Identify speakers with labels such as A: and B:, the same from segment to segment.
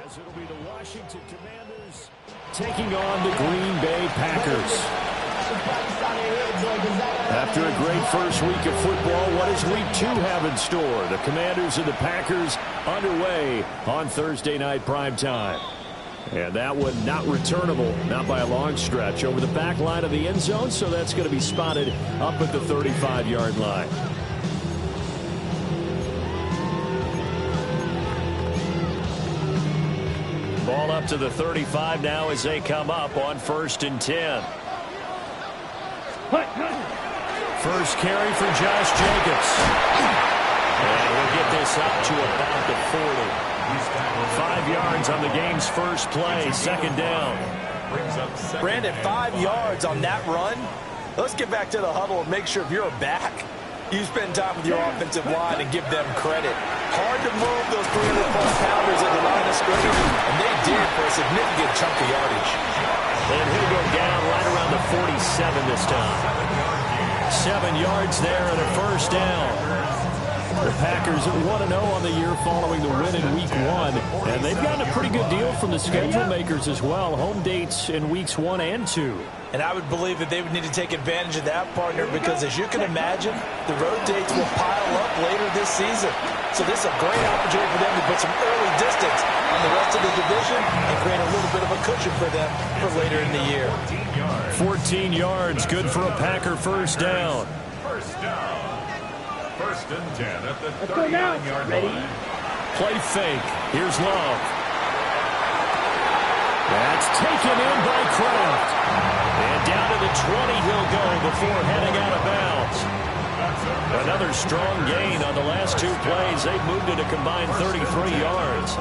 A: As it'll be the Washington Commanders taking on the Green Bay Packers. After a great first week of football, what does week 2 have in store? The Commanders and the Packers underway on Thursday night primetime. And that one not returnable, not by a long stretch, over the back line of the end zone, so that's going to be spotted up at the 35-yard line. Ball up to the 35 now as they come up on 1st and 10. First carry for Josh Jacobs. And we'll get this up to about the 40. 5 yards on the game's first play, 2nd down.
B: Brandon, 5 yards on that run. Let's get back to the huddle and make sure if you're back, you spend time with your offensive line and give them credit. Hard to move those 300-plus pounders at the line of scrimmage, and they did for a significant chunk of yardage.
A: And he'll go down right around the 47 this time. 7 yards there and a first down. The Packers are 1-0 on the year following the win in Week 1. And they've gotten a pretty good deal from the schedule makers as well. Home dates in Weeks 1 and 2.
B: And I would believe that they would need to take advantage of that, partner, because as you can imagine, the road dates will pile up later this season. So this is a great opportunity for them to put some early distance on the rest of the division and create a little bit of a cushion for them for later in the year.
A: 14 yards, good for a Packer first down.
C: First down. 1st and 10 at the 39-yard line.
A: Play fake. Here's Love. That's taken in by Kraft. And down to the 20 he'll go before heading out of bounds. Another strong gain on the last 2 plays. They've moved it a combined 33 yards.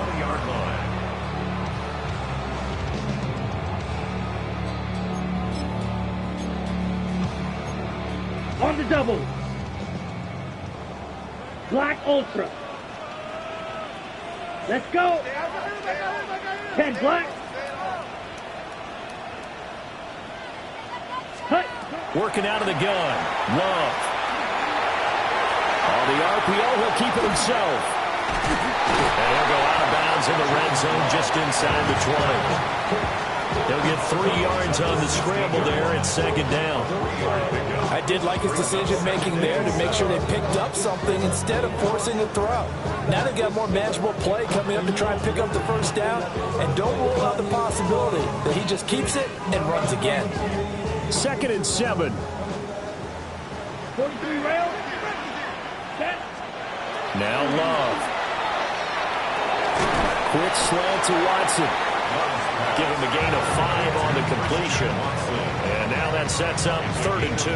D: On the double. Black Ultra. Let's go. 10 black. Cut.
A: Working out of the gun. Love. On the RPO, he'll keep it himself. And he'll go out of bounds in the red zone just inside the 20. He'll get 3 yards on the scramble there at 2nd down.
B: I did like his decision-making there to make sure they picked up something instead of forcing a throw. Now they've got more manageable play coming up to try and pick up the first down, and don't rule out the possibility that he just keeps it and runs again.
A: 2nd and 7.
D: 43 rail. Set.
A: Now Love. Quick slant to Watson. Give him a gain of 5 on the completion. And now that sets up 3rd and 2.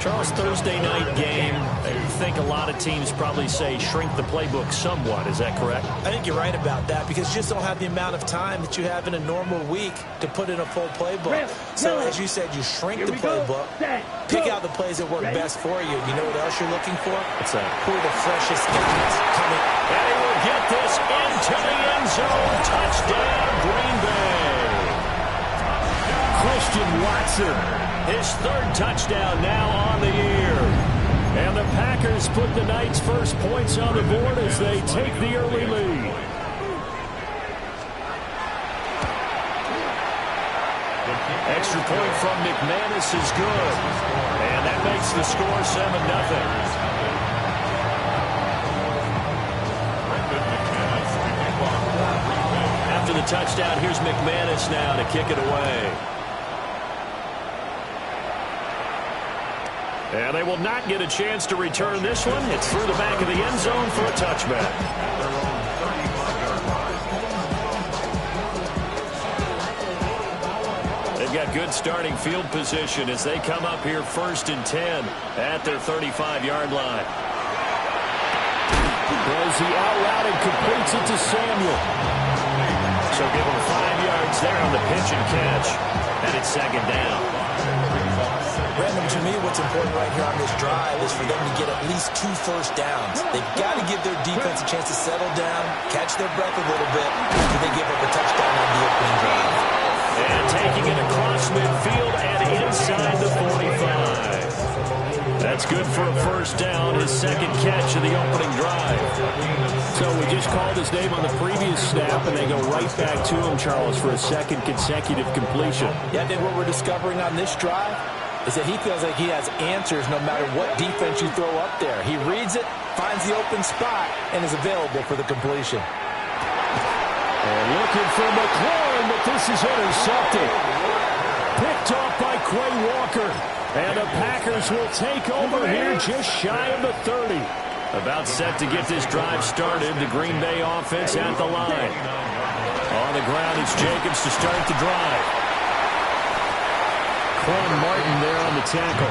A: Charles, Thursday night game, I think a lot of teams probably say shrink the playbook somewhat. Is that correct?
B: I think you're right about that because you just don't have the amount of time that you have in a normal week to put in a full playbook. So as you said, you shrink the playbook, pick out the plays that work best for you. You know what else you're looking for?
A: What's that?
B: Who are the freshest guys coming?
A: And he will get this into the end zone. Touchdown, Green Bay. Christian Watson, his 3rd touchdown now on the year. And the Packers put the night's first points on the board as they take the early lead. Extra point from McManus is good. And that makes the score 7-0. After the touchdown, here's McManus now to kick it away. And they will not get a chance to return this one. It's through the back of the end zone for a touchback. They've got good starting field position as they come up here 1st and 10 at their 35-yard line. Throws the out route and completes it to Samuel. So give him 5 yards there on the pitch and catch. And it's 2nd down.
B: Brandon, to me, what's important right here on this drive is for them to get at least 2 first downs. They've got to give their defense a chance to settle down, catch their breath a little bit, after they give up a touchdown on the opening drive.
A: And taking it across midfield and inside the 45. That's good for a first down, his second catch of the opening drive. So we just called his name on the previous snap, and they go right back to him, Charles, for a second consecutive completion.
B: Yeah, I think what we're discovering on this drive is that he feels like he has answers no matter what defense you throw up there. He reads it, finds the open spot, and is available for the completion.
A: And looking for McLaurin, but this is intercepted. Picked off by Quay Walker. And the Packers will take over here just shy of the 30. About set to get this drive started. The Green Bay offense at the line. On the ground, it's Jacobs to start the drive. Quan Martin there on the tackle.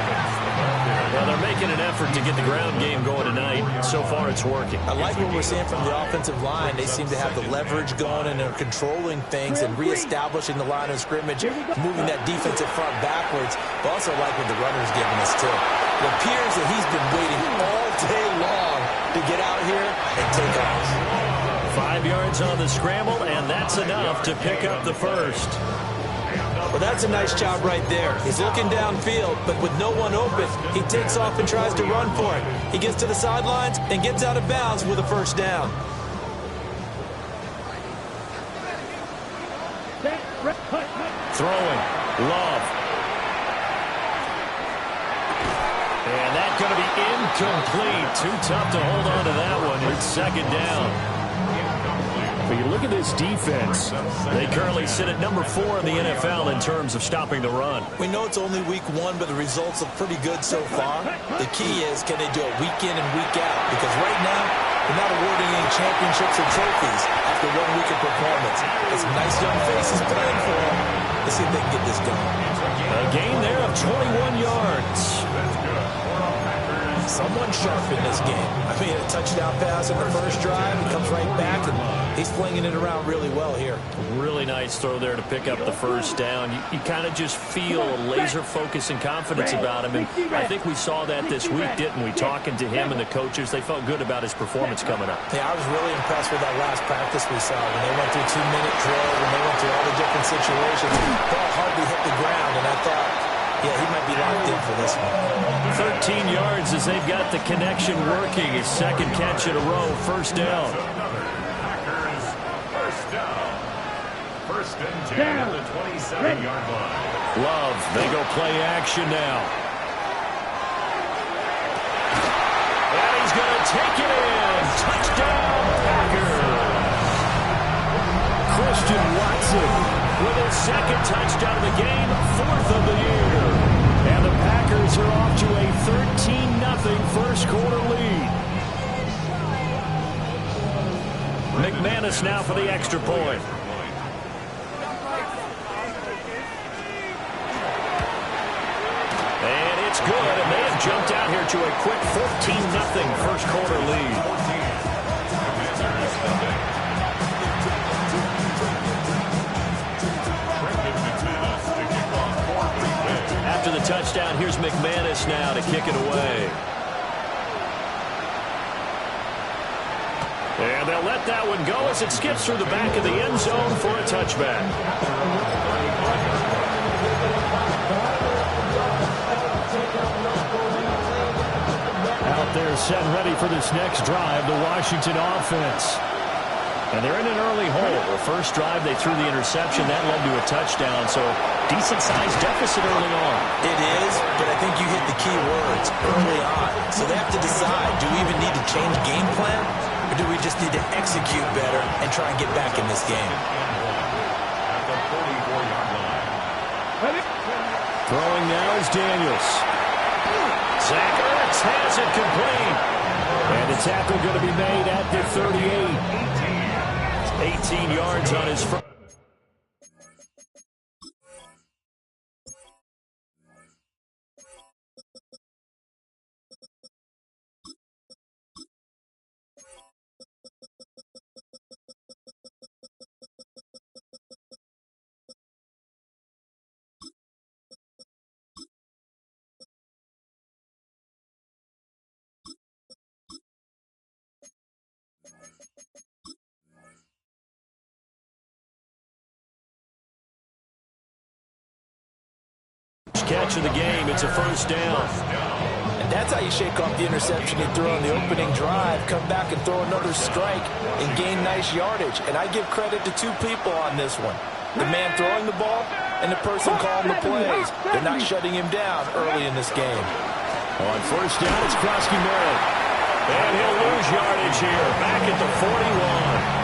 A: Well, they're making an effort to get the ground game going tonight. So far, it's working.
B: I like what we're seeing from the offensive line. They seem to have the leverage going, and they're controlling things and reestablishing the line of scrimmage, moving that defensive front backwards. But also like what the runner's giving us, too. It appears that he's been waiting all day long to get out here and take off.
A: 5 yards on the scramble, and that's enough to pick up the first.
B: Well, that's a nice job right there. He's looking downfield, but with no one open, he takes off and tries to run for it. He gets to the sidelines and gets out of bounds with a first down.
A: Throwing. Love. And that's going to be incomplete. Too tough to hold on to that one. It's second down. But you look at this defense. They currently sit at number 4 in the NFL in terms of stopping the run.
B: We know it's only week 1, but the results look pretty good so far. The key is, can they do it week in and week out? Because right now, they're not awarding any championships or trophies after 1 week of performance. There's some nice young faces playing for them. Let's see if they can get this going.
A: A gain there of 21 yards.
B: Someone sharp in this game. I mean, a touchdown pass in the first drive. He comes right back, and he's flinging it around really well here.
A: Really nice throw there to pick up the first down. You kind of just feel a laser focus and confidence about him. And I think we saw that this week, didn't we? Talking to him and the coaches, they felt good about his performance coming up.
B: Yeah, I was really impressed with that last practice we saw. When they went through 2-minute drill, when they went through all the different situations, the ball hardly hit the ground, and I thought, yeah, he might be locked in for this one.
A: 13 yards as they've got the connection working. His second catch in a row, first down.
C: Packers, first down. First and 10 at the 27-yard line.
A: Love, they go play action now. And he's going to take it in. Touchdown, Packers. Christian Watson with his second touchdown of the game, 4th of the year. And the Packers are off to a 13-0 first quarter lead. McManus now for the extra point. And it's good, and they have jumped out here to a quick 14-0 first quarter lead. After the touchdown, here's McManus now to kick it away. And they'll let that one go as it skips through the back of the end zone for a touchback. Out there set and ready for this next drive, the Washington offense. And they're in an early hole. The first drive, they threw the interception. That led to a touchdown, so decent-sized deficit early on.
B: It is, but I think you hit the key words early on. So they have to decide, do we even need to change game plan, or do we just need to execute better and try and get back in this game?
C: At the 44-yard line.
A: Throwing now is Daniels. Zach Ertz has it complete. And the tackle going to be made at the 38. 18 yards on his first. Catch of the game. It's a first down.
B: And that's how you shake off the interception you threw on the opening drive, come back and throw another strike and gain nice yardage. And I give credit to two people on this one. The man throwing the ball and the person calling the plays. They're not shutting him down early in this game.
A: On first down, it's Krosky Merritt. And he'll lose yardage here, back at the 41.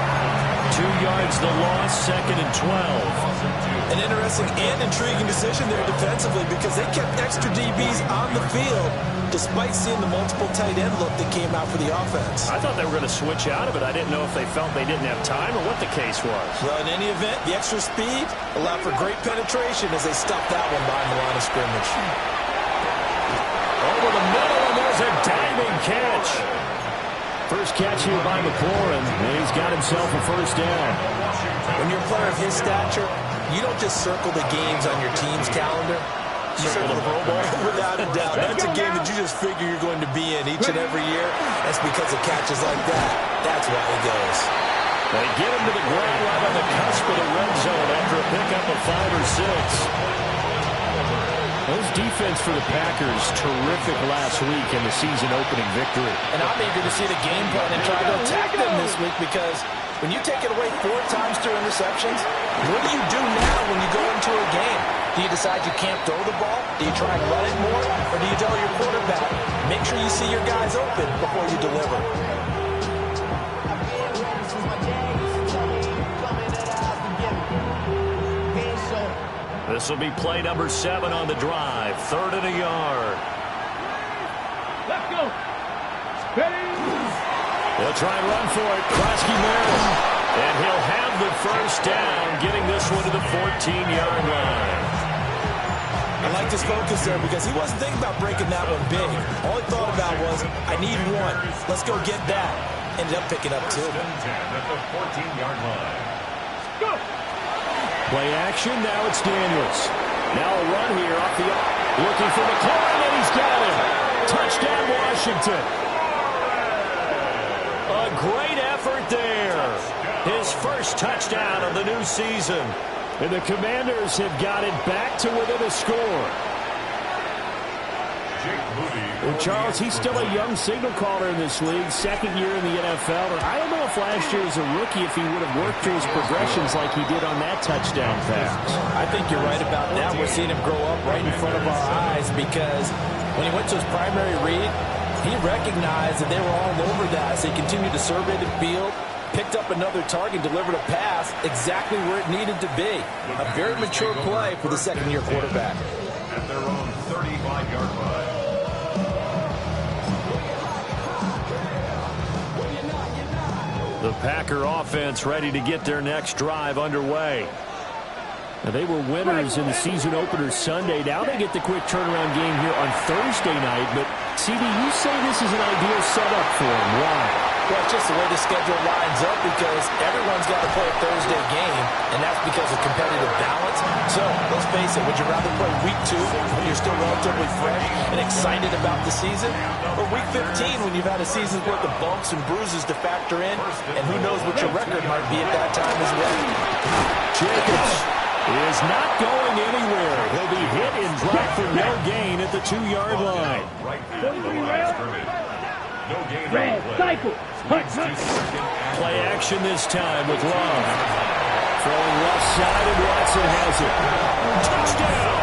A: 2 yards the loss, 2nd and 12.
B: An interesting and intriguing decision there defensively because they kept extra DBs on the field despite seeing the multiple tight end look that came out for the offense.
A: I thought they were going to switch out of it. I didn't know if they felt they didn't have time or what the case was.
B: Well, in any event, the extra speed allowed for great penetration as they stuffed that one behind the line of scrimmage.
A: Over the middle, and there's a diving catch. First catch here by McLaurin, and he's got himself a first down.
B: When you're a player of his stature, you don't just circle the games on your team's calendar. You circle the Pro Bowl. Without a doubt. That's a game that you just figure you're going to be in each and every year. That's because of catches like that. That's why he goes.
A: They get him to the ground right on the cusp of the red zone after a pickup of 5 or 6. Those defense for the Packers, terrific last week in the season-opening victory.
B: And I'm eager to see the game plan and try to attack them this week because when you take it away 4 times through interceptions, what do you do now when you go into a game? Do you decide you can't throw the ball? Do you try and run it more? Or do you tell your quarterback, make sure you see your guys open before you deliver?
A: This will be play number 7 on the drive. 3rd and a yard.
D: Let's go. Ready.
A: They'll try and run for it. Krosky Merritt. And he'll have the first down, getting this one to the 14-yard line.
B: I like his focus there because he wasn't thinking about breaking that one big. All he thought about was, I need one. Let's go get that. Ended up picking up 2.
C: At the 14-yard line.
D: Go.
A: Play action, now it's Daniels. Now a run here off the looking for McLaurin, and he's got him. Touchdown, Washington. A great effort there. His first touchdown of the new season. And the Commanders have got it back to within a score. And Charles, he's still a young signal caller in this league, 2nd year in the NFL. And I don't know if last year as a rookie, if he would have worked through his progressions like he did on that touchdown pass.
B: I think you're right about that. We're seeing him grow up right in front of our eyes because when he went to his primary read, he recognized that they were all over that. So he continued to survey the field, picked up another target, delivered a pass exactly where it needed to be. A very mature play for the 2nd-year quarterback.
C: At their own 35-yard line.
A: The Packer offense ready to get their next drive underway. Now, they were winners in the season opener Sunday. Now they get the quick turnaround game here on Thursday night. But, CD, you say this is an ideal setup for them. Why?
B: Well, it's just the way the schedule lines up because everyone's got to play a Thursday game, and that's because of competitive balance. So, let's face it, would you rather play week 2 when you're still relatively fresh and excited about the season, or week 15 when you've had a season's worth of bumps and bruises to factor in, and who knows what your record might be at that time as well?
A: Jacobs is not going anywhere. He'll be hit and dropped for no gain at the 2-yard line.
C: Right at the line of scrimmage. No gain
D: Red,
C: on play.
D: cycle.
A: Play action this time with Love. Throwing left side, and Watson has it. Touchdown!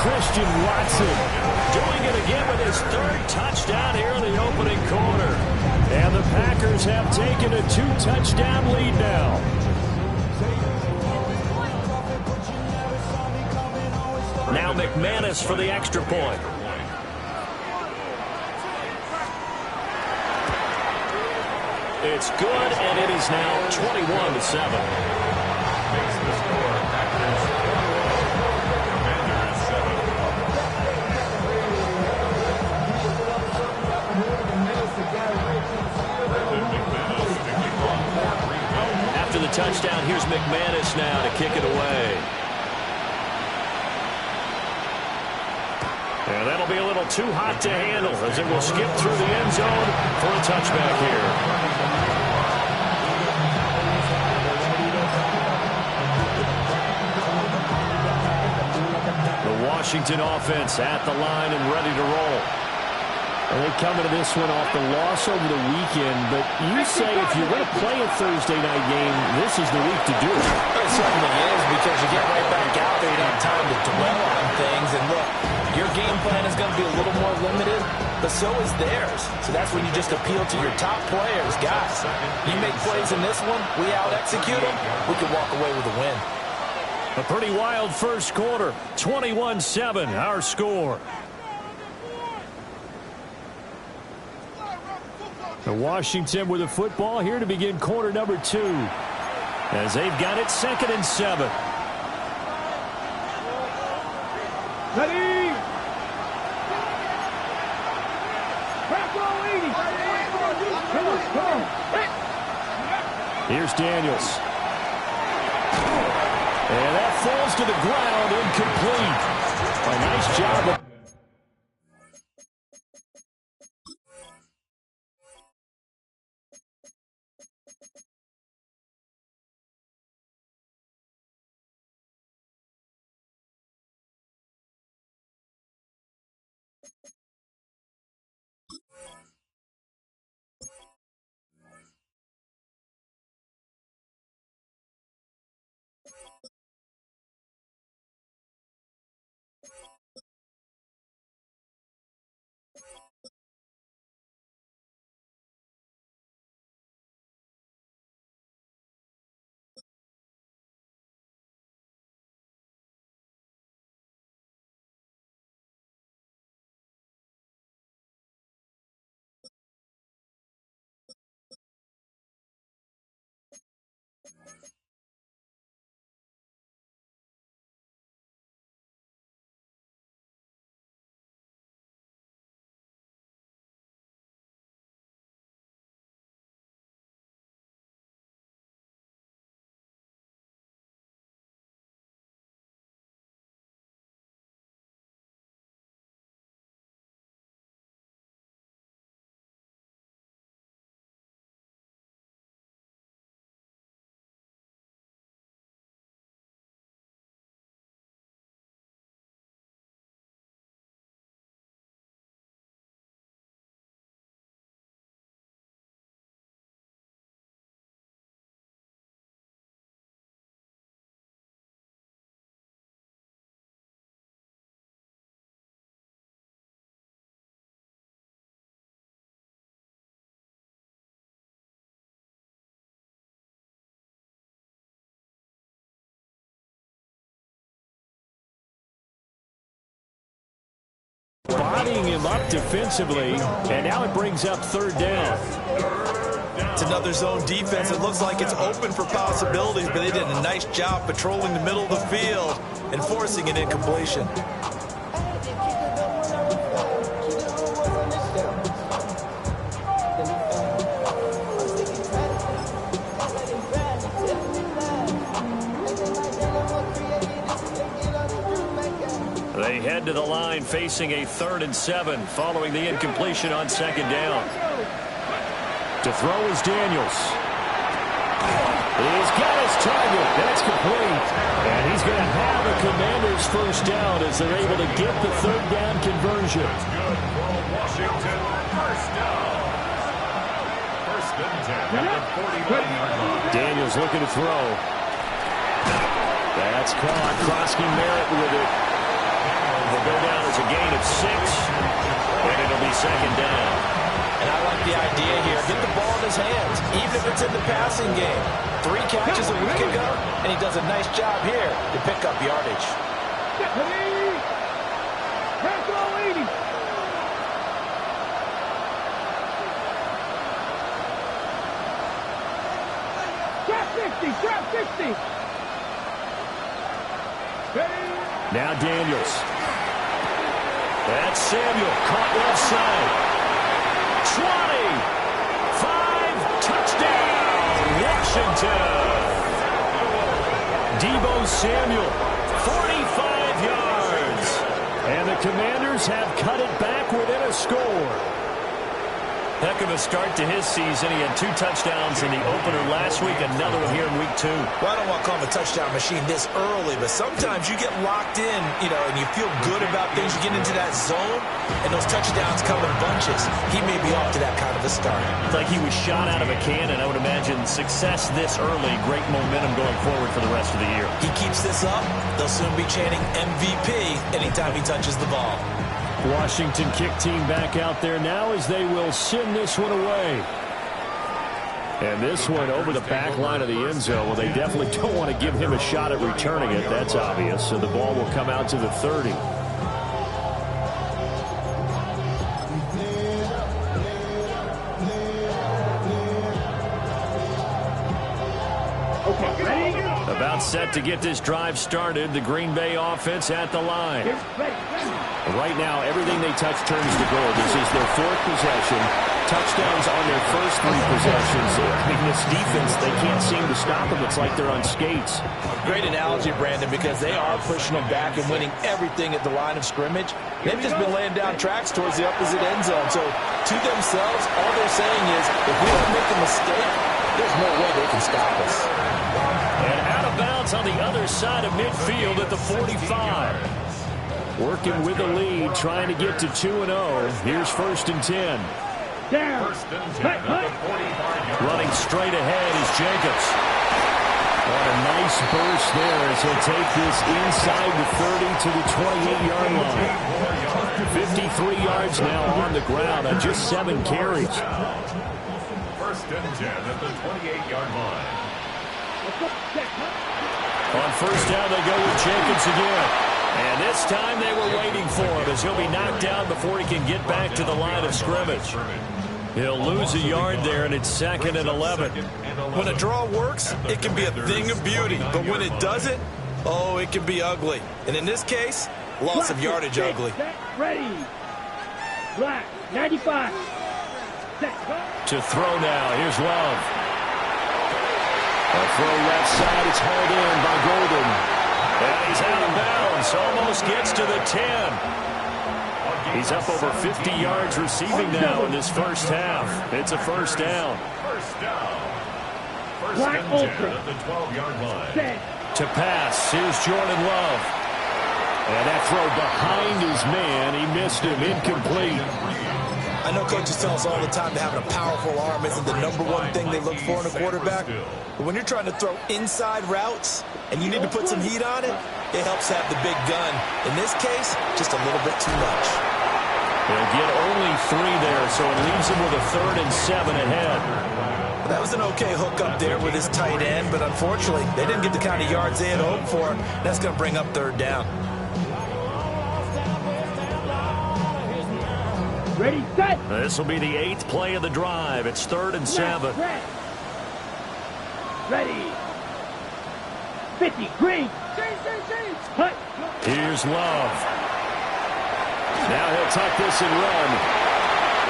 A: Christian Watson doing it again with his 3rd touchdown here in the opening quarter. And the Packers have taken a 2-touchdown lead now. Now McManus for the extra point. It's good, and it is now 21-7.
C: Makes the score. Packers 7.
A: After the touchdown, here's McManus now to kick it away. And that'll be a little too hot to handle as it will skip through the end zone for a touchback here. Washington offense at the line and ready to roll. And they come into this one off the loss over the weekend, but you say if you're going to play a Thursday night game, this is the week to do it.
B: It certainly is, because you get right back out there, you don't have time to dwell on things. And look, your game plan is going to be a little more limited, but so is theirs. So that's when you just appeal to your top players. Guys, you make plays in this one, we out-execute them, we can walk away with a win.
A: A pretty wild first quarter, 21-7, our score. Washington with the football here to begin quarter number 2, as they've got it 2nd and 7.
D: Ready.
A: Here's Daniels. And that falls to the ground, incomplete. A nice job of bodying him up defensively, and now it brings up 3rd down.
B: It's another zone defense. It looks like it's open for possibilities, but they did a nice job patrolling the middle of the field and forcing an incompletion.
A: They head to the line facing a 3rd and 7 following the incompletion on 2nd down. To throw is Daniels. He's got his target. That's complete. And he's going to have a Commanders 1st down as they're able to get the 3rd down conversion.
C: It's good for Washington. 1st down. 1st and 10 at the 49-yard line.
A: Daniels looking to throw. That's caught. Krosky Merritt with it. Will go down as a gain of 6, and it'll be 2nd down.
B: And I like the idea here. Get the ball in his hands, even if it's in the passing game. 3 catches a week ago, and he does a nice job here to pick up yardage.
D: Trap 60.
A: Now Daniels. That's Samuel, caught left side. 20, 5, touchdown, Washington. Deebo Samuel, 45 yards. And the Commanders have cut it back within a score. Heck of a start to his season. He had 2 touchdowns in the opener last week, another one here in week 2.
B: Well, I don't want to call him a touchdown machine this early, but sometimes you get locked in, and you feel good about things. You get into that zone, and those touchdowns come in bunches. He may be off to that kind of a start.
A: It's like he was shot out of a cannon. I would imagine success this early, great momentum going forward for the rest of the year.
B: He keeps this up, they'll soon be chanting MVP anytime he touches the ball.
A: Washington kick team back out there now as they will send this one away. And this one over the back line of the end zone. Well, they definitely don't want to give him a shot at returning it. That's obvious. So the ball will come out to the 30.
D: Okay, ready?
A: About set to get this drive started. The Green Bay offense at the line. Right now, everything they touch turns to gold. This is their 4th possession. Touchdowns on their first 3 possessions. I mean, this defense, they can't seem to stop them. It's like they're on skates.
B: Great analogy, Brandon, because they are pushing them back and winning everything at the line of scrimmage. They've just been laying down tracks towards the opposite end zone. So, to themselves, all they're saying is, if we don't make a mistake, there's no way they can stop us.
A: And out of bounds on the other side of midfield at the 45. Working with the lead, trying to get to 2-0. Here's 1st and 10.
D: Down.
A: Running straight ahead is Jacobs. What a nice burst there as he'll take this inside the 30 to the 28-yard line. 53 yards now on the ground on just 7 carries.
C: 1st and 10 at the 28-yard line.
A: On 1st down, they go with Jacobs again. And this time they were waiting for him as he'll be knocked down before he can get back to the line of scrimmage. He'll lose a yard there, and it's 2nd and 11.
B: When a draw works, it can be a thing of beauty. But when it doesn't, oh, it can be ugly. And in this case, loss of yardage ugly.
D: Ready. Black, 95.
A: To throw now, here's Love. A throw left side, it's hauled in by Golden. And he's out of bounds, almost gets to the 10. He's up over 50 yards receiving now in this first half. It's a 1st down.
C: 1st down. 1st and 10 at the 12-yard line.
A: To pass, here's Jordan Love. And that throw behind his man, he missed him, incomplete.
B: I know coaches tell us all the time that having a powerful arm isn't the #1 thing they look for in a quarterback. But when you're trying to throw inside routes and you need to put some heat on it, it helps have the big gun. In this case, just a little bit too much.
A: They'll get only 3 there, so it leaves him with a 3rd and 7 ahead.
B: Well, that was an okay hook up there with his tight end, but unfortunately, they didn't get the kind of yards they had hoped for. That's going to bring up 3rd down.
D: Ready, set.
A: This will be the 8th play of the drive. It's 3rd and 7.
D: Ready. 50, green. Hut.
A: Here's Love. Now he'll tuck this and run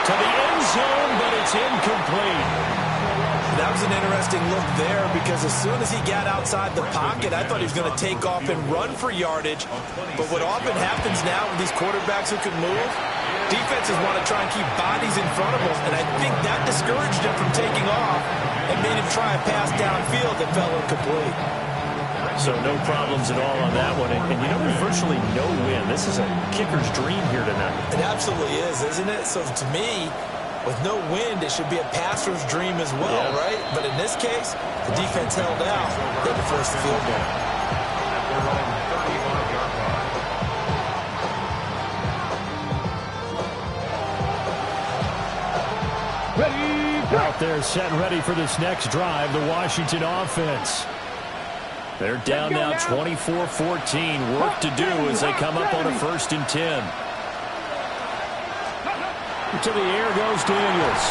A: to the end zone, but it's incomplete.
B: That was an interesting look there because as soon as he got outside the pocket, I thought he was going to take off and run for yardage. But what often happens now with these quarterbacks who can move, defenses want to try and keep bodies in front of them, and I think that discouraged him from taking off and made him try a pass downfield that fell incomplete.
A: So no problems at all on that one. And you know, there's virtually no win. This is a kicker's dream here tonight.
B: It absolutely is, isn't it? So to me, with no wind, it should be a passer's dream as well, right? But in this case, the defense held out. They had to force the field goal.
D: Ready.
A: Out there set and ready for this next drive, the Washington offense. They're down now 24-14. Work to do as they come up on a 1st and 10. To the air goes Daniels.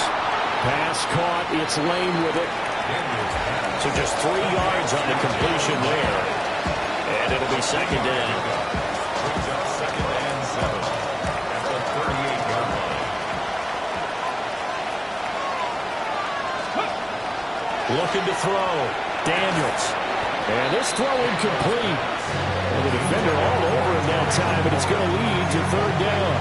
A: Pass caught. It's Lane with it. So just 3 yards on the completion there. And it'll be 2nd down.
C: Brings up 2nd and 7 at the 38-yard line.
A: Looking to throw. Daniels. And this throw incomplete. And the defender all over him that time, but it's going to lead to 3rd down.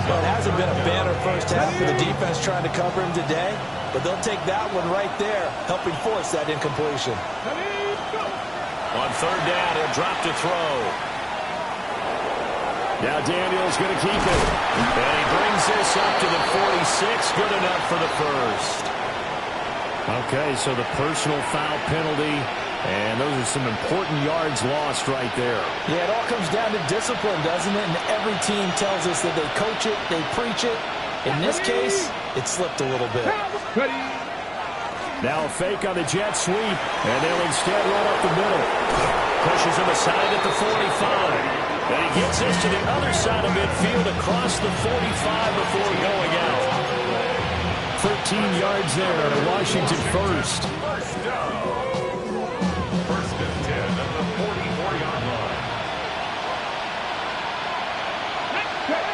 B: Well, it hasn't been a banner first half for the defense trying to cover him today, but they'll take that one right there, helping force that incompletion.
A: On third down, he'll drop to throw. Now Daniels going to keep it. And he brings this up to the 46. Good enough for the first. Okay, so the personal foul penalty. And those are some important yards lost right there.
B: Yeah, it all comes down to discipline, doesn't it? And every team tells us that they coach it, they preach it. In this case, it slipped a little bit.
A: Now a fake on the jet sweep, and they'll instead run up the middle. Pushes him aside at the 45. And he gets this to the other side of midfield across the 45 before going out. 13 yards there to Washington first.
C: First down. First and 10 at the 44-yard line.
D: Check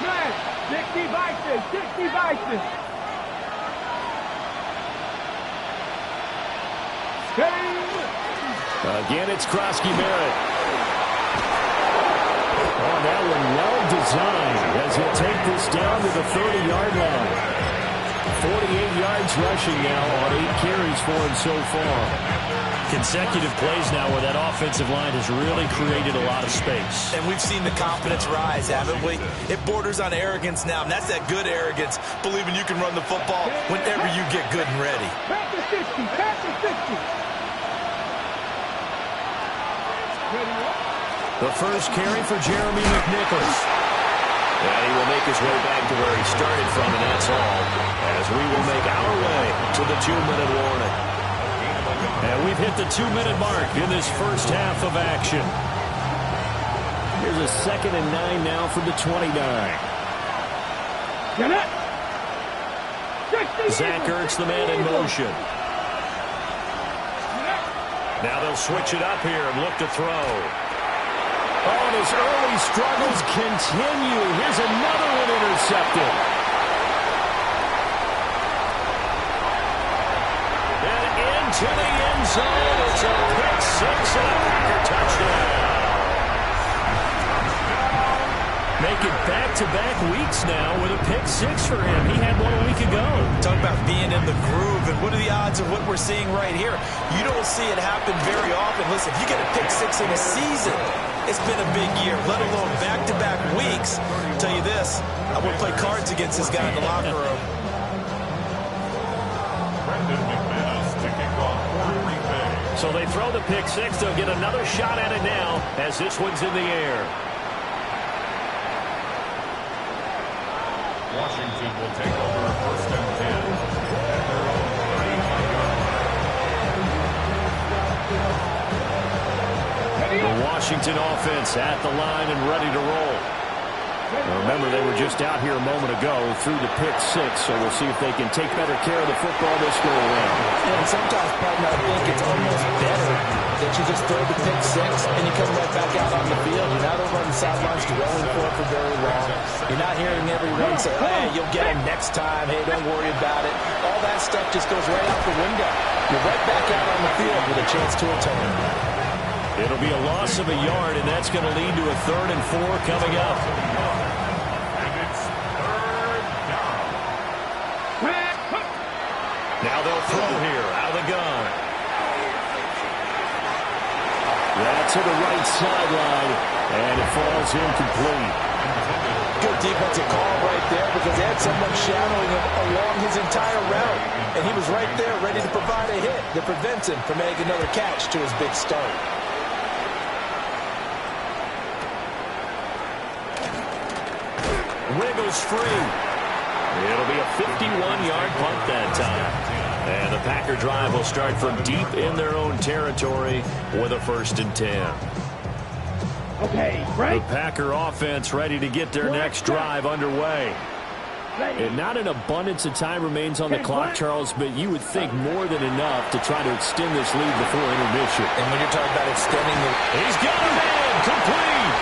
D: flag. 60 Vikings. 60 Vikings.
A: Again, it's Krosky-Barrett. Oh, that one well designed as he'll take this down to the 30-yard line. 48 yards rushing now on 8 carries for him so far. Consecutive plays now where that offensive line has really created a lot of space.
B: And we've seen the confidence rise, haven't we? It borders on arrogance now, and that's that good arrogance, believing you can run the football whenever you get good and ready.
D: Back to 60. Back to 60.
A: The first carry for Jeremy McNichols. And he will make his way back to where he started from, and that's all. As we will make our way to the 2-minute warning. And we've hit the 2-minute mark in this first half of action. Here's a 2nd and 9 now from the 29. Zach Ertz, the man in motion. Now they'll switch it up here and look to throw. Oh, and his early struggles continue. Here's another one intercepted. And into the end zone. It's a pick six and a Packer touchdown. Making back-to-back weeks now with a pick six for him. He had one a week ago.
B: Talk about being in the groove, and what are the odds of what we're seeing right here? You don't see it happen very often. Listen, if you get a pick six in a season, it's been a big year, let alone back-to-back weeks. I'll tell you this, I would play cards against this guy in the locker room.
C: Brandon McManus to kick off for Green Bay.
A: So they throw the pick six. They'll get another shot at it now as this one's in the air.
C: Washington will take over first and 10 at their own 35-yard line.
A: The Washington offense at the line and ready to roll. Now remember, they were just out here a moment ago through the pick six, so we'll see if they can take better care of the football this go around.
B: And sometimes, partner, I think it's almost better that you just throw the pick six and you come right back out on the field. You're not over on the sidelines dwelling for it for very long. You're not hearing every run say, hey, you'll get him next time. Hey, don't worry about it. All that stuff just goes right out the window. You're right back out on the field with a chance to atone.
A: It'll be a loss of a yard, and that's going to lead to a 3rd and 4 coming up.
C: And it's third down.
A: Now they'll throw here out of the gun. That's to the right sideline, and it falls incomplete.
B: Good defensive call right there because they had someone shadowing him along his entire route. And he was right there ready to provide a hit that prevents him from making another catch to his big start.
A: Wiggles free. It'll be a 51-yard punt that time. And the Packer drive will start from deep in their own territory with a 1st and 10.
D: Okay, right.
A: The Packer offense ready to get their next drive underway. And not an abundance of time remains on the clock, Charles, but you would think more than enough to try to extend this lead before intermission.
B: And when you're talking about extending the...
A: He's got a man, complete.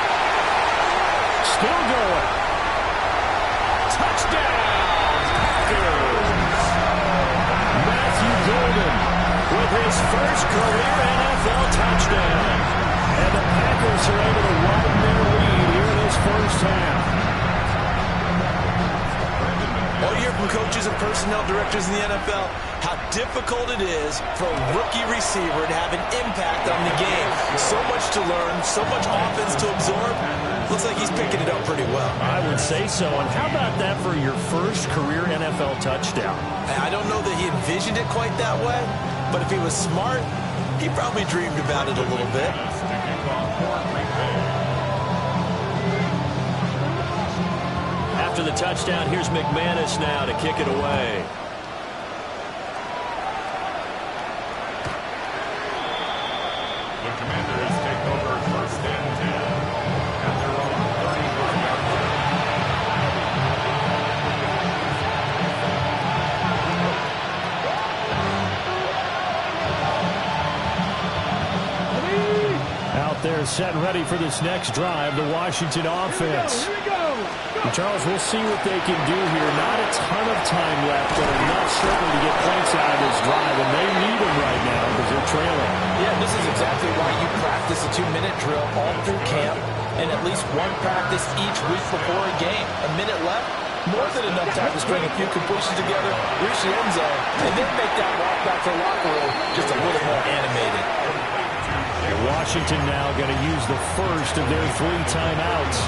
A: Still going. Touchdown, Packers. Matthew Golden with his first career NFL touchdown. And the Packers are able to widen their lead here in this first half.
B: All you hear from coaches and personnel directors in the NFL, how difficult it is for a rookie receiver to have an impact on the game. So much to learn, so much offense to absorb. Looks like he's picking it up pretty well.
A: I would say so. And how about that for your first career NFL touchdown?
B: I don't know that he envisioned it quite that way, but if he was smart, he probably dreamed about it a little bit.
A: After the touchdown, here's McManus now to kick it away.
C: The Commanders take over 1st and 10 at their own 35-yard
A: line. Out there set and ready for this next drive, the Washington offense. And Charles, we'll see what they can do here. Not a ton of time left, but enough certainly to get points out of this drive, and they need them right now because they're trailing.
B: Yeah, this is exactly why you practice a 2-minute drill all through camp and at least one practice each week before a game. A minute left, more than enough time to string a few completions together, reach the end zone, and then make that walk back to the locker room just a little more animated.
A: And Washington now going to use the first of their 3 timeouts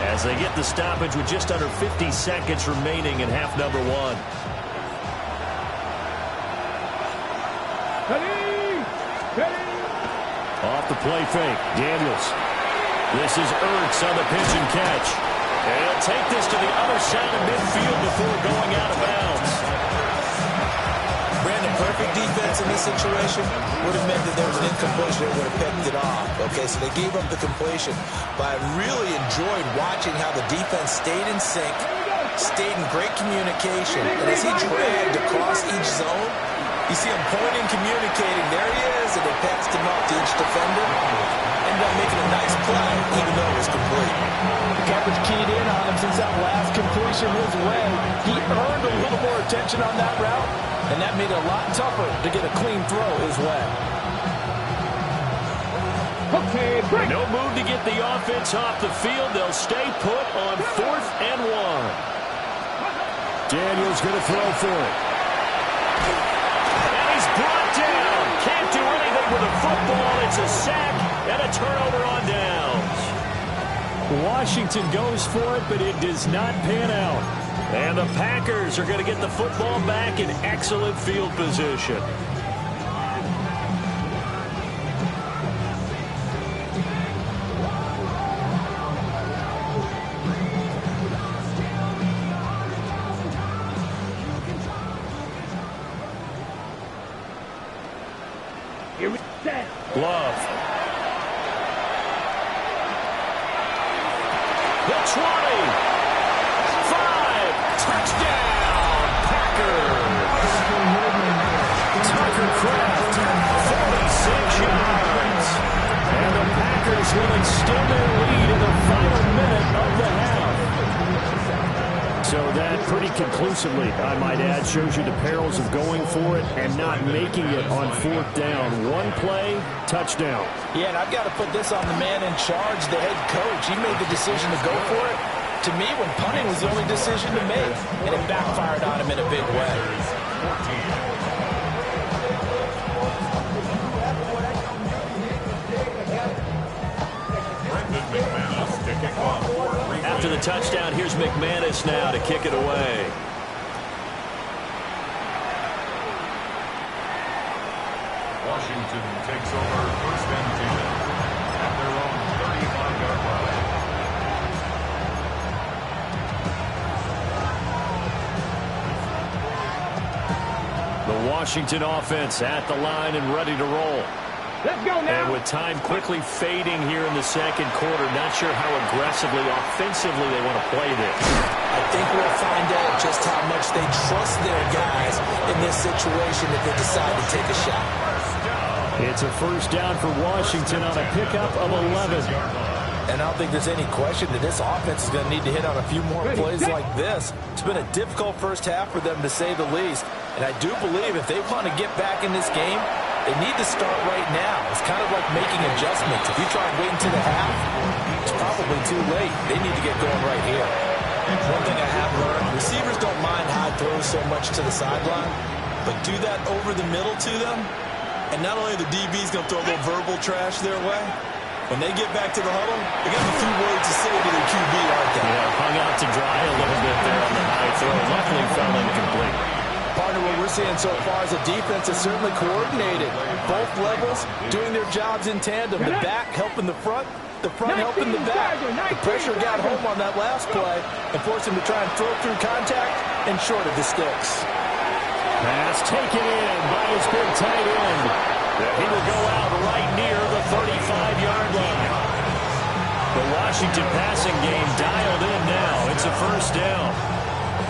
A: as they get the stoppage with just under 50 seconds remaining in half number 1. Off the play fake, Daniels. This is Ertz on the pitch and catch. And he'll take this to the other side of midfield before going out of bounds.
B: Brandon, perfect defense in this situation would have meant that there was an incompletion that would have picked it off. Okay, so they gave up the completion. But I really enjoyed watching how the defense stayed in sync, stayed in great communication. And as he dragged across each zone, you see him pointing, communicating. There he is, and they passed him off to each defender. Ended up making a nice play, even though it was complete.
E: The coverage keyed in on him since that last completion his way. He earned a little more attention on that route, and that made it a lot tougher to get a clean throw his way.
D: Okay, break.
A: No move to get the offense off the field. They'll stay put on 4th and 1. Daniels going to throw for it. And he's brought down. Can't do anything with the football. It's a sack and a turnover on downs. Washington goes for it, but it does not pan out. And the Packers are going to get the football back in excellent field position.
D: Here we go.
A: Love. The 20. 5. Touchdown. Packers. Tucker Kraft. 46 yards. And the Packers will extend their lead in the final minute of the half. So that pretty conclusively, I might add, shows you the perils of going for it and not making it on 4th down. One play, touchdown.
B: Yeah, and I've got to put this on the man in charge, the head coach. He made the decision to go for it. To me, when punting was the only decision to make, and it backfired on him in a big way.
A: After the touchdown, here's McManus now to kick it away.
C: Washington takes over 1st and 10 at their own 35-yard line.
A: The Washington offense at the line and ready to roll.
D: Let's go now.
A: And with time quickly fading here in the second quarter, not sure how aggressively, offensively they want to play this.
B: I think we'll find out just how much they trust their guys in this situation if they decide to take a shot.
A: It's a 1st down for Washington on a pickup of 11.
B: And I don't think there's any question that this offense is going to need to hit on a few more plays like this. It's been a difficult first half for them, to say the least. And I do believe if they want to get back in this game, they need to start right now. It's kind of like making adjustments. If you try and wait until the half, it's probably too late. They need to get going right here.
E: One thing I have learned, receivers don't mind high throws so much to the sideline, but do that over the middle to them, and not only the DB's going to throw a little verbal trash their way, when they get back to the huddle, they got a few words to say to their QB, aren't they?
A: Yeah, hung out to dry a little bit there on the high throw. Luckily fell incomplete.
E: Partner, what we're seeing so far is the defense is certainly coordinated. Both levels doing their jobs in tandem. The back helping the front helping the back. The pressure got home on that last play and forced him to try and throw through contact and short of the sticks.
A: Pass taken in by his big tight end. He will go out right near the 35-yard line. The Washington passing game dialed in now. It's a first down.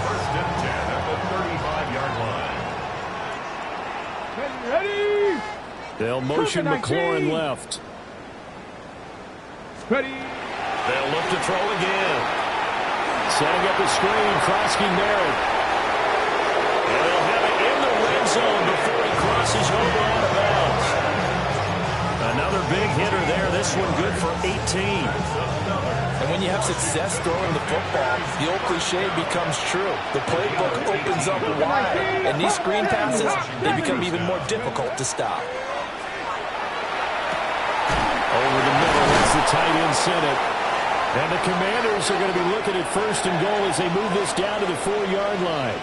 C: First and 10 at the 35-yard line.
D: Ready?
A: They'll motion McLaurin left.
D: Ready?
A: They'll look to throw again. Setting up a screen, Krosky Merritt. And they'll have it in the red zone before he crosses over out of bounds. Another big hitter there. This one good for 18.
E: And when you have success throwing the football, the old cliche becomes true. The playbook opens up wide, and these screen passes, they become even more difficult to stop.
A: Over the middle, that's the tight end Senate. And the Commanders are going to be looking at first and goal as they move this down to the 4-yard line.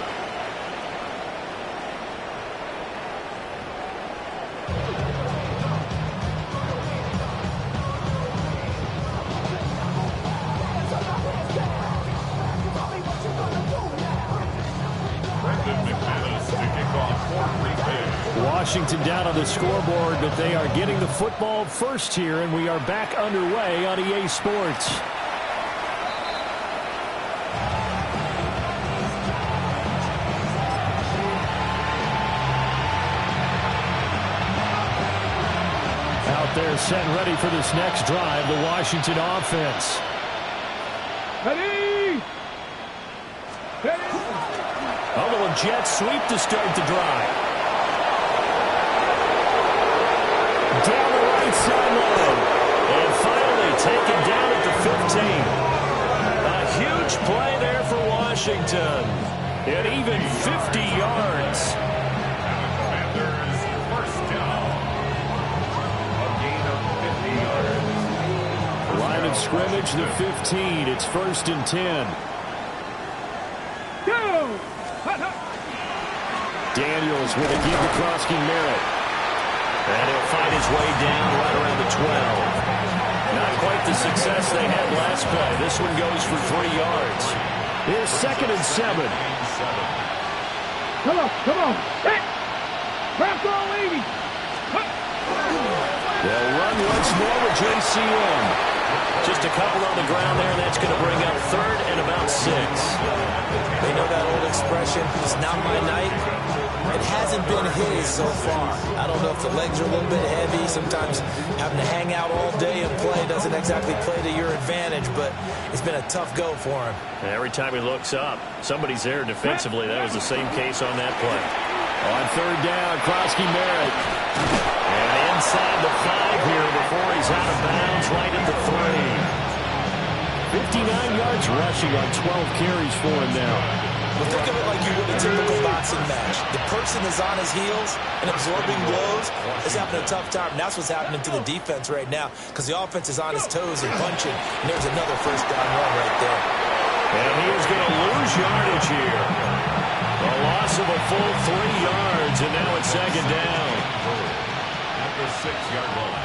A: Washington down on the scoreboard, but they are getting the football first here, and we are back underway on EA Sports. Out there set and ready for this next drive, the Washington offense.
D: Ready? Ready?
A: A little jet sweep to start the drive. Down the right sideline. And finally taken down at the 15. A huge play there for Washington. And even 50 yards.
C: Commanders first down. A gain of 50 yards.
A: Line of scrimmage, the 15. It's first and 10.
D: Go!
A: Daniels with a give to Krosky Merritt. And he'll find his way down right around the 12. Not quite the success they had last play. This one goes for 3 yards. Here's second and 7.
D: Come on, come on. Hey! Craft all 80.
A: They'll run once more with JCM. Just a couple on the ground there, and that's going to bring up third and about 6.
E: They know that old expression, it's not my night. It hasn't been his so far. I don't know if the legs are a little bit heavy. Sometimes having to hang out all day and play doesn't exactly play to your advantage, but it's been a tough go for him.
A: Every time he looks up, somebody's there defensively. That was the same case on that play. On third down, Krosky Merritt. And inside the 5 here before he's out of bounds, right at the 3. 59 yards rushing on 12 carries for him now.
E: Well, think of it like you would a typical boxing match. The person is on his heels and absorbing blows is having a tough time. And that's what's happening to the defense right now because the offense is on his toes and punching. And there's another first down run right there.
A: And he is going to lose yardage here. A loss of a full 3 yards, and now it's second down.
C: At the 6-yard line.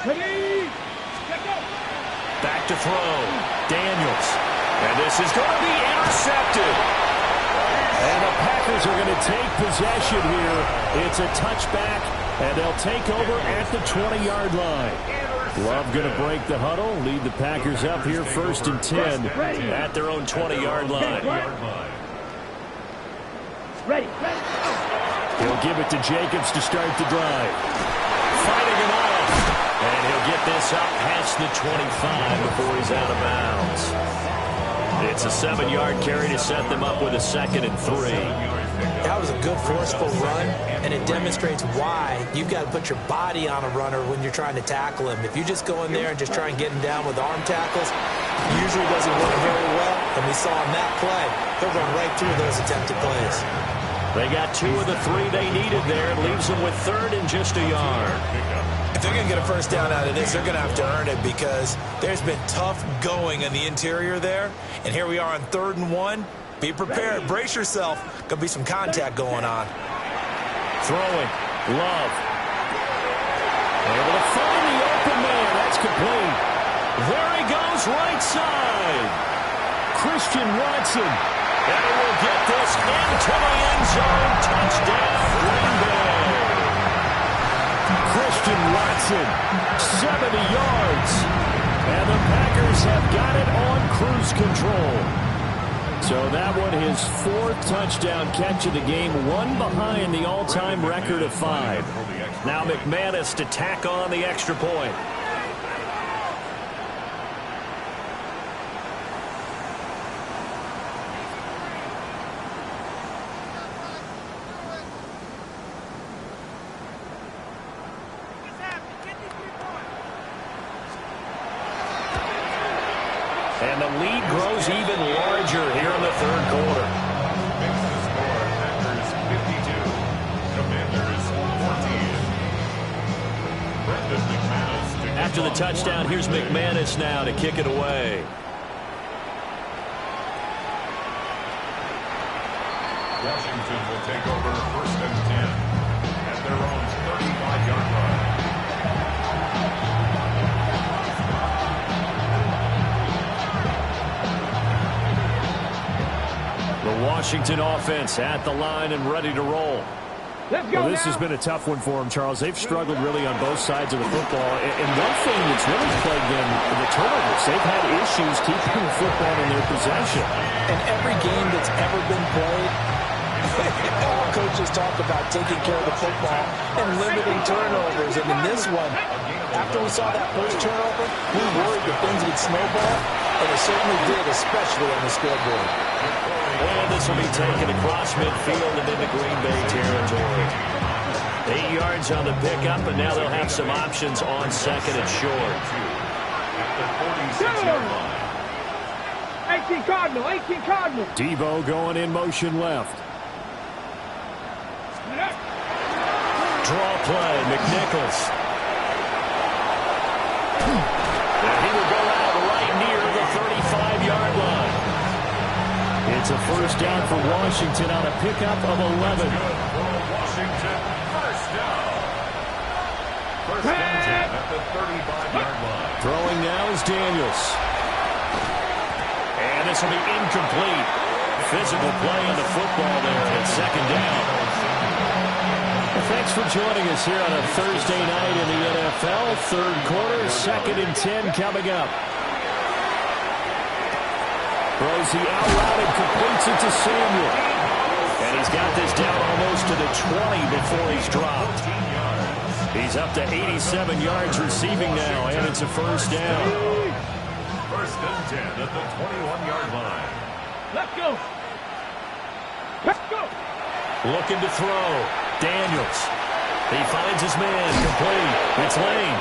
D: Ready?
A: Back to throw. Daniels. And this is going to be intercepted. And the Packers are going to take possession here. It's a touchback, and they'll take over at the 20-yard line. Love going to break the huddle, lead the Packers up here first and 10 at their own 20-yard line.
D: Ready.
A: He'll give it to Jacobs to start the drive. Fighting it off. And he'll get this up past the 25 before he's out of bounds. It's a 7-yard carry to set them up with a second and 3.
E: That was a good forceful run, and it demonstrates why you've got to put your body on a runner when you're trying to tackle him. If you just go in there and just try and get him down with arm tackles, usually doesn't work very well. And we saw in that play, he'll run right through those attempted plays.
A: They got 2 of the 3 they needed there. It leaves them with 3rd and just a yard.
B: If they're going to get a first down out of this, they're going to have to earn it because there's been tough going in the interior there. And here we are on 3rd and 1. Be prepared. Brace yourself. Going to be some contact going on.
A: Throwing. Love. Able to find the open man. That's complete. There he goes, right side. Christian Watson. And he will get this into the end zone. Touchdown, Green Bay. Christian Watson, 70 yards. And the Packers have got it on cruise control. So that one, his 4th touchdown catch of the game, 1 behind the all-time record of 5. Now McManus to tack on the extra point. And the lead grows even larger here in the 3rd quarter.
C: Makes the score Packers 52, Commanders 14. Brendan McManus to
A: After the touchdown, here's McManus now to kick it away.
C: Washington will take over 1st and 10 at their own 35-yard line.
A: The Washington offense at the line and ready to roll.
D: Let's go.
A: Well, this has been a tough one for them, Charles. They've struggled really on both sides of the football. And one thing that's really plagued them, the turnovers. They've had issues keeping the football in their possession.
E: In every game that's ever been played, all coaches talk about taking care of the football and limiting turnovers. And in this one, after we saw that first turnover, we worried that things would snowball, and it certainly did, especially on the scoreboard.
A: And this will be taken across midfield and into Green Bay territory. 8 yards on the pickup, and now they'll have some options on 2nd and short.
C: At the 46-yard line.
D: 18 Cardinal, 18 Cardinal.
A: Debo going in motion left. Draw play, McNichols. And he will go out right near the 35-yard line. It's a first down for Washington on a pickup of 11.
C: Washington, first down. First and 10 at the 35-yard line.
A: Throwing now is Daniels. And this will be incomplete. Physical play on the football there at 2nd down. Well, thanks for joining us here on a Thursday night in the NFL. 3rd quarter, 2nd and 10 coming up. Throws the out route and completes it to Samuel. And he's got this down almost to the 20 before he's dropped. He's up to 87 yards receiving now, and it's a first down.
C: First and 10 at the 21-yard line.
D: Let's go. Let's go.
A: Looking to throw. Daniels. He finds his man. Complete. It's Lane.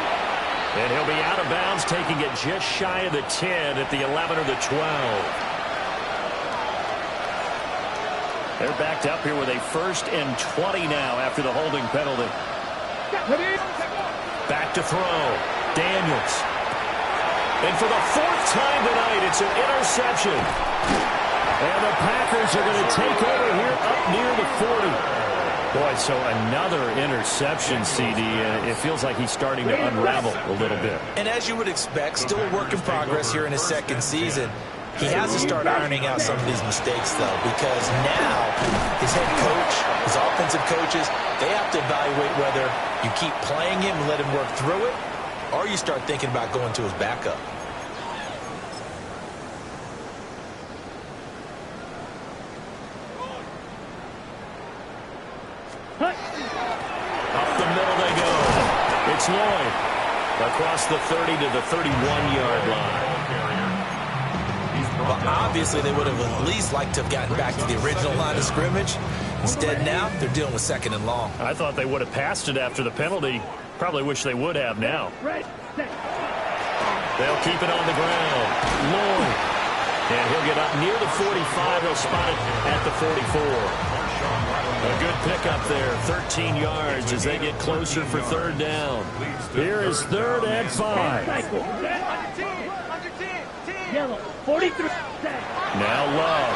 A: And he'll be out of bounds, taking it just shy of the 10 at the 11 or the 12. They're backed up here with a 1st and 20 now after the holding penalty. Back to throw. Daniels. And for the 4th time tonight, it's an interception. And the Packers are going to take over here up near the 40. Boy, so another interception, CD. It feels like he's starting to unravel a little bit.
B: And as you would expect, still a work in progress here in his 2nd season. He has to start ironing out some of these mistakes, though, because now his head coach, his offensive coaches, they have to evaluate whether you keep playing him and let him work through it, or you start thinking about going to his backup.
A: Up the middle they go. It's Lloyd. Across the 30 to the 31-yard line.
B: Well, obviously, they would have at least liked to have gotten back to the original line of scrimmage.
E: Instead now, they're dealing with 2nd and long.
A: I thought they would have passed it after the penalty. Probably wish they would have now. They'll keep it on the ground. Lloyd. And he'll get up near the 45. He'll spot it at the 44. A good pickup there. 13 yards as they get closer for 3rd down. Here is 3rd and 5.
D: Yellow, 43.
A: Now Love.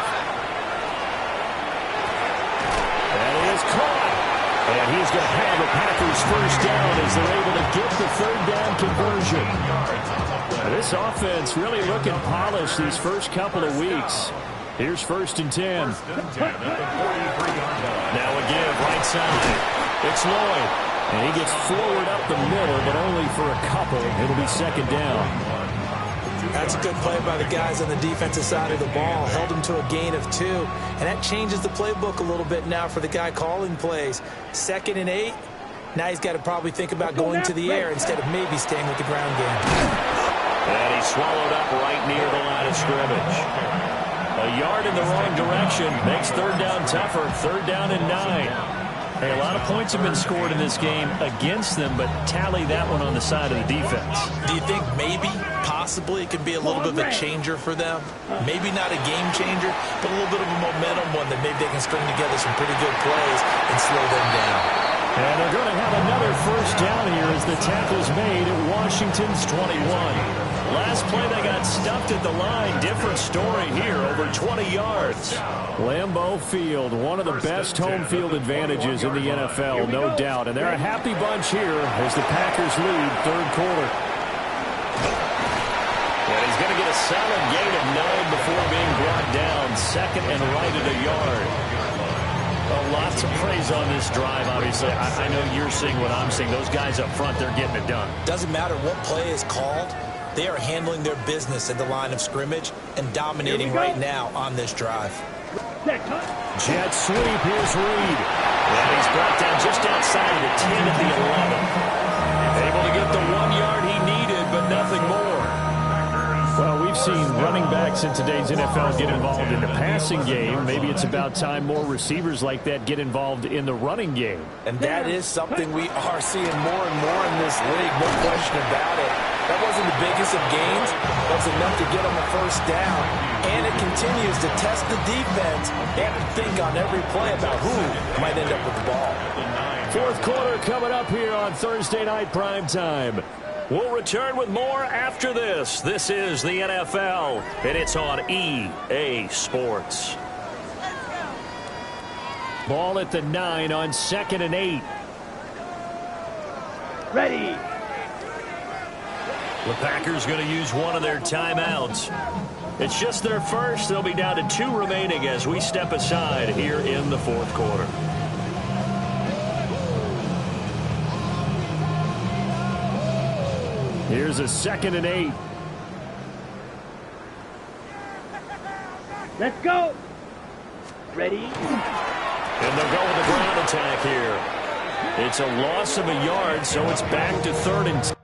A: And he is caught. And he's going to have the Packers 1st down as they're able to get the 3rd down conversion. This offense really looking polished these first couple of weeks. Here's 1st and 10. Now a give, right side. It's Lloyd. And he gets forward up the middle, but only for a couple. It'll be 2nd down.
E: That's a good play by the guys on the defensive side of the ball. Held them to a gain of 2. And that changes the playbook a little bit now for the guy calling plays. 2nd and 8. Now he's got to probably think about going to the air instead of maybe staying with the ground game.
A: And he swallowed up right near the line of scrimmage. A yard in the wrong direction makes 3rd down tougher. 3rd down and 9. Hey, a lot of points have been scored in this game against them, but tally that one on the side of the defense.
E: Do you think maybe, possibly, it could be a little bit of a changer for them? Maybe not a game changer, but a little bit of a momentum one that maybe they can string together some pretty good plays and slow them down.
A: And they're going to have another 1st down here as the tackle's made at Washington's 21. Last play they got stuffed at the line. Different story here, over 20 yards. Lambeau Field, one of the best home field advantages in the NFL, no doubt. And they're a happy bunch here as the Packers lead 3rd quarter. And he's going to get a solid gain of 9 before being brought down. 2nd and right at a yard. Lots of praise on this drive, obviously. I know you're seeing what I'm seeing. Those guys up front, they're getting it done.
E: Doesn't matter what play is called. They are handling their business at the line of scrimmage and dominating right now on this drive.
A: Jet sweep. Here's Reed. And he's brought down just outside of the 10 at the 11. Able to get the 1 yard he needed, but nothing more. Well, we've seen running backs in today's NFL get involved in the passing game. Maybe it's about time more receivers like that get involved in the running game.
B: And that is something we are seeing more and more in this league, no question about it. That wasn't the biggest of gains. That was enough to get them a 1st down. And it continues to test the defense and to think on every play about who might end up with the ball.
A: 4th quarter coming up here on Thursday Night Primetime. We'll return with more after this. This is the NFL, and it's on EA Sports. Ball at the 9 on 2nd and 8.
D: Ready.
A: The Packers going to use one of their timeouts. It's just their first. They'll be down to 2 remaining as we step aside here in the 4th quarter. Here's a 2nd and 8.
D: Let's go. Ready.
A: And they'll go with the ground attack here. It's a loss of a yard, so it's back to 3rd and 10.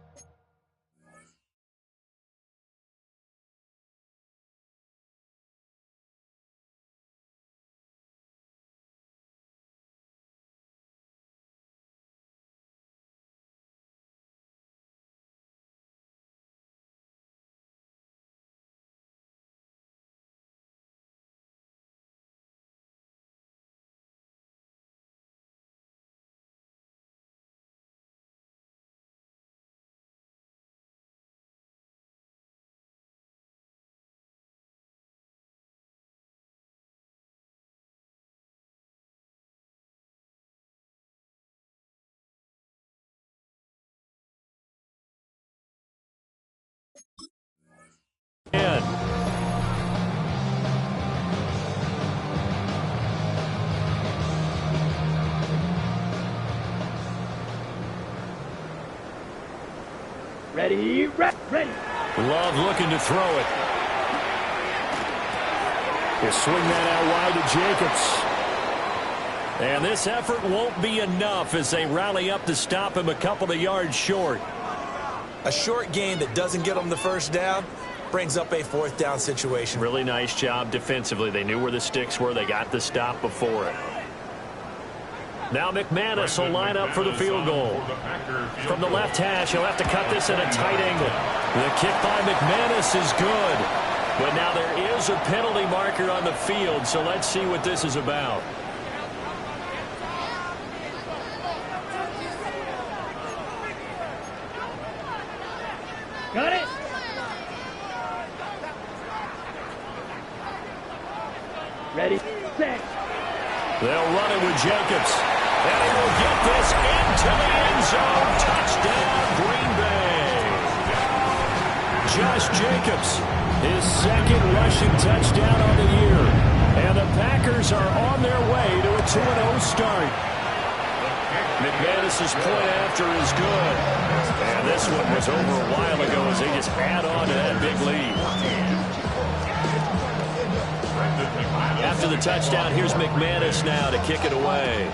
D: Ready. Ready.
A: Love looking to throw it. He'll swing that out wide to Jacobs. And this effort won't be enough as they rally up to stop him a couple of yards short.
E: A short gain that doesn't get them the 1st down brings up a 4th down situation.
A: Really nice job defensively. They knew where the sticks were. They got the stop before it. Now McManus will line up for the field goal. From the left hash, he'll have to cut this at a tight angle. The kick by McManus is good. But now there is a penalty marker on the field, so let's see what this is about.
D: Got it? Ready, set.
A: They'll run it with Jacobs. And he will get this into the end zone. Touchdown, Green Bay. Josh Jacobs, his second rushing touchdown on the year. And the Packers are on their way to a 2-0 start. McManus's point after is good. And this one was over a while ago as they just add on to that big lead. After the touchdown, here's McManus now to kick it away.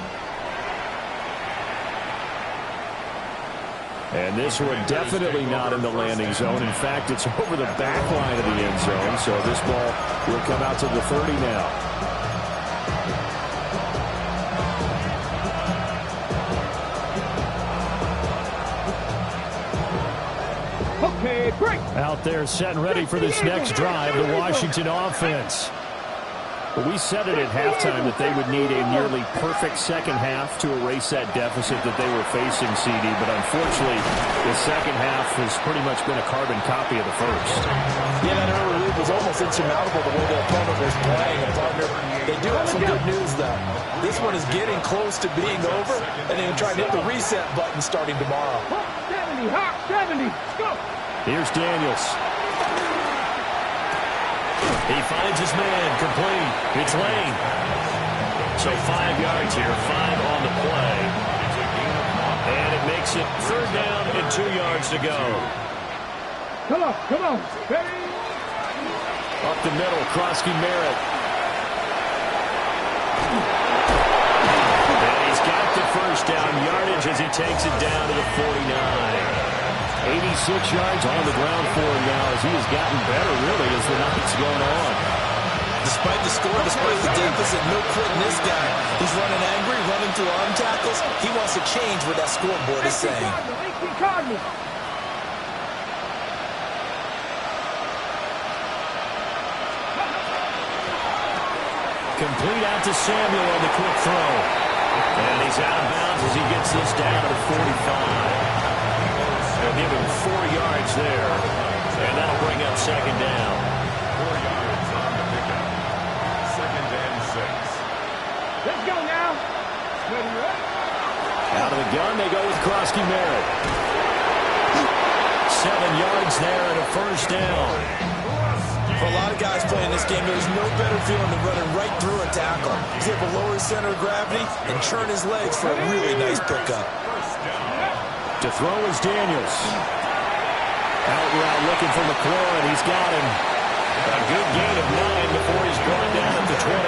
A: And this one definitely not in the landing zone. In fact, it's over the back line of the end zone. So this ball will come out to the 30 now.
D: Okay, break.
A: Out there set and ready for this next drive, the Washington offense. But we said it at halftime that they would need a nearly perfect second half to erase that deficit that they were facing, CD. But unfortunately, the second half has pretty much been a carbon copy of the first.
E: Yeah, that early lead was almost insurmountable the way the opponent was playing. And partner, they do have some good news, though. This one is getting close to being over, and they're trying to hit the reset button starting tomorrow.
D: Hawk 70, Hawk 70, go.
A: Here's Daniels. He finds his man, complete. It's Lane. So 5 yards here, 5 on the play. And it makes it 3rd down and 2 yards to go.
D: Come on, ready?
A: Up the middle, Krosky Merritt. And he's got the first down yardage as he takes it down to the 49. 86 yards on the ground for him now as he has gotten better, really, as the night's going on.
E: Despite the score, despite the deficit, no quitting this guy. He's running angry, running through arm tackles. He wants to change what that scoreboard is saying.
A: Complete out to Samuel on the quick throw. And he's out of bounds as he gets this down to the 45. They'll give him 4 yards there, and that'll bring up 2nd down.
C: 4 yards on the pickup. 2nd and 6.
D: Let's go now. Ready?
A: Out of the gun, they go with Krosky Merritt. 7 yards there and a 1st down.
E: For a lot of guys playing this game, there's no better feeling than running right through a tackle. He's able to lower his center of gravity and churn his legs for a really nice pickup.
A: To throw is Daniels. Out route looking for McLaurin. He's got him. A good gain of 9 before he's brought down at the 28.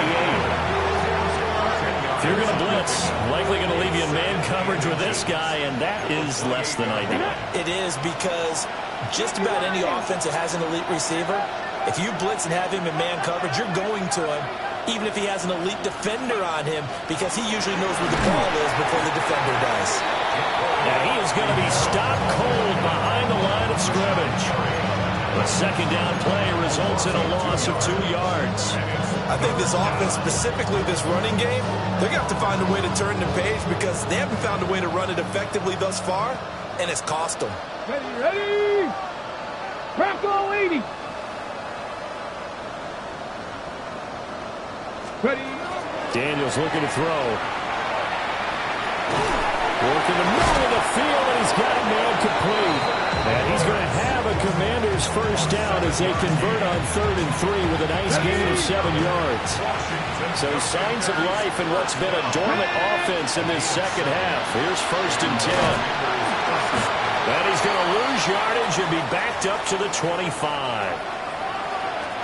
A: If you're going to blitz, likely going to leave you in man coverage with this guy, and that is less than ideal.
E: It is because just about any offense that has an elite receiver, if you blitz and have him in man coverage, you're going to him, even if he has an elite defender on him, because he usually knows where the ball is before the defender does.
A: Now he is going to be stopped cold behind the line of scrimmage. The 2nd down play results in a loss of 2 yards.
E: I think this offense, specifically this running game, they're going to have to find a way to turn the page because they haven't found a way to run it effectively thus far, and it's cost them.
D: Ready? Bronco 80. Ready?
A: Daniels looking to throw. Work in the middle of the field, and he's got a man complete. And he's going to have a Commander's 1st down as they convert on 3rd and 3 with a nice gain of 7 yards. So signs of life in what's been a dormant offense in this second half. Here's 1st and 10. And he's going to lose yardage and be backed up to the 25.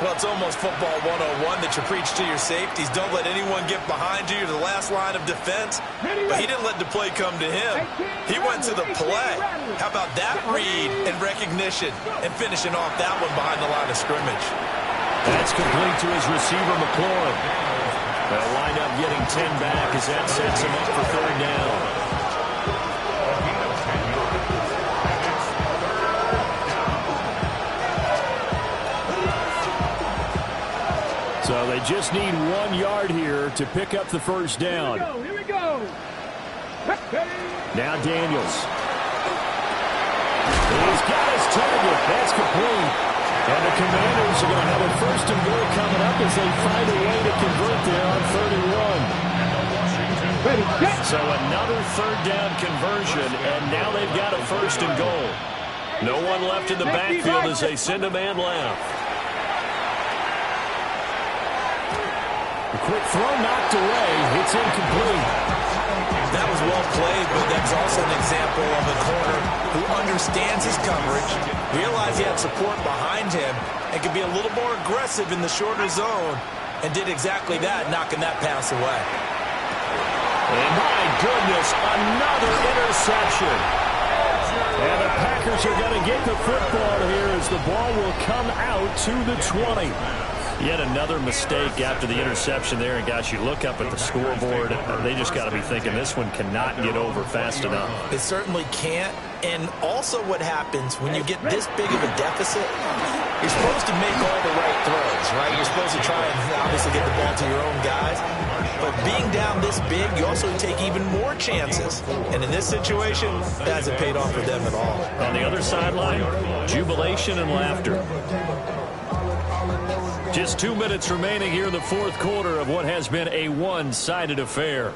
E: Well, it's almost football 101 that you preach to your safeties. Don't let anyone get behind you to the last line of defense. But he didn't let the play come to him. He went to the play. How about that read and recognition and finishing off that one behind the line of scrimmage?
A: That's complete to his receiver, McLaurin. They'll wind up getting 10 back as that sets them up for third down. So they just need 1 yard here to pick up the first down.
D: Here we go.
A: Now Daniels. He's got his target. That's complete. And the Commanders are going to have a first and goal coming up as they find a way to convert there on 31. So another third down conversion, and now they've got a first and goal. No one left in the backfield as they send a man left. A quick throw knocked away. It's incomplete.
B: That was well played, but that's also an example of a corner who understands his coverage, realized he had support behind him, and could be a little more aggressive in the shorter zone, and did exactly that, knocking that pass away.
A: And my goodness, another interception. And the Packers are going to get the football here as the ball will come out to the 20. Yet another mistake after the interception there. And, gosh, you look up at the scoreboard, they just got to be thinking this one cannot get over fast enough.
B: It certainly can't. And also what happens when you get this big of a deficit, you're supposed to make all the right throws, right? You're supposed to try and obviously get the ball to your own guys. But being down this big, you also take even more chances. And in this situation, that hasn't paid off for them at all.
A: On the other sideline, jubilation and laughter. Just 2 minutes remaining here in the fourth quarter of what has been a one-sided affair.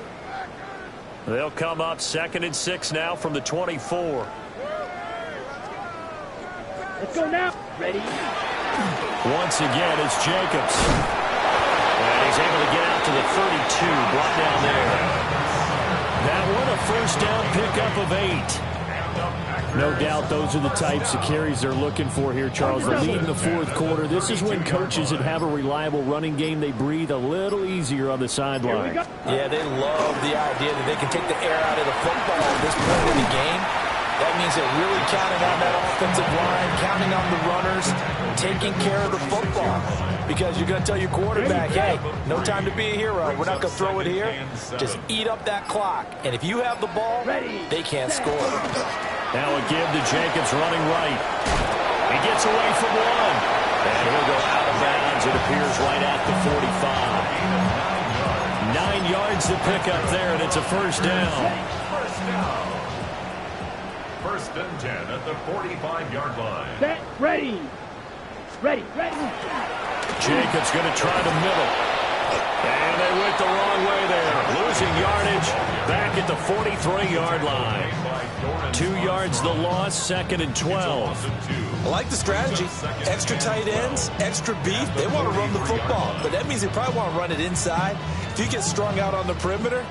A: They'll come up 2nd and 6 now from the 24.
D: Let's go now. Ready?
A: Once again, it's Jacobs. And he's able to get out to the 32, brought down there. That one, a first down pickup of 8. No doubt those are the types of carries they're looking for here, Charles. The lead in the fourth quarter. This is when coaches that have a reliable running game, they breathe a little easier on the sideline.
B: Yeah, they love the idea that they can take the air out of the football at this point in the game. That means they're really counting on that offensive line, counting on the runners, taking care of the football. Because you're going to tell your quarterback, hey, no time to be a hero. We're not going to throw it here. Just eat up that clock. And if you have the ball, they can't score.
A: Now a give to Jacobs running right. He gets away from one. And he'll go out of bounds. It appears right at the 45. 9 yards to pick up there, and it's a first down.
C: First and 10 at the 45-yard line.
D: Set. Ready. Ready.
A: Jacobs going to try the middle. And they went the wrong way there. Losing yardage back at the 43-yard line. 2 yards the loss, 2nd and 12.
B: I like the strategy. Extra tight ends, extra beef. They want to run the football, but that means they probably want to run it inside. If you get strung out on the perimeter,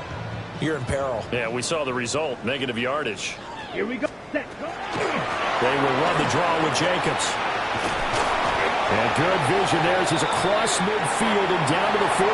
B: you're in peril.
A: Yeah, we saw the result, negative yardage.
D: Here we go. Set. Go.
A: They will run the draw with Jacobs. And good vision there as he's across midfield and down to the 40.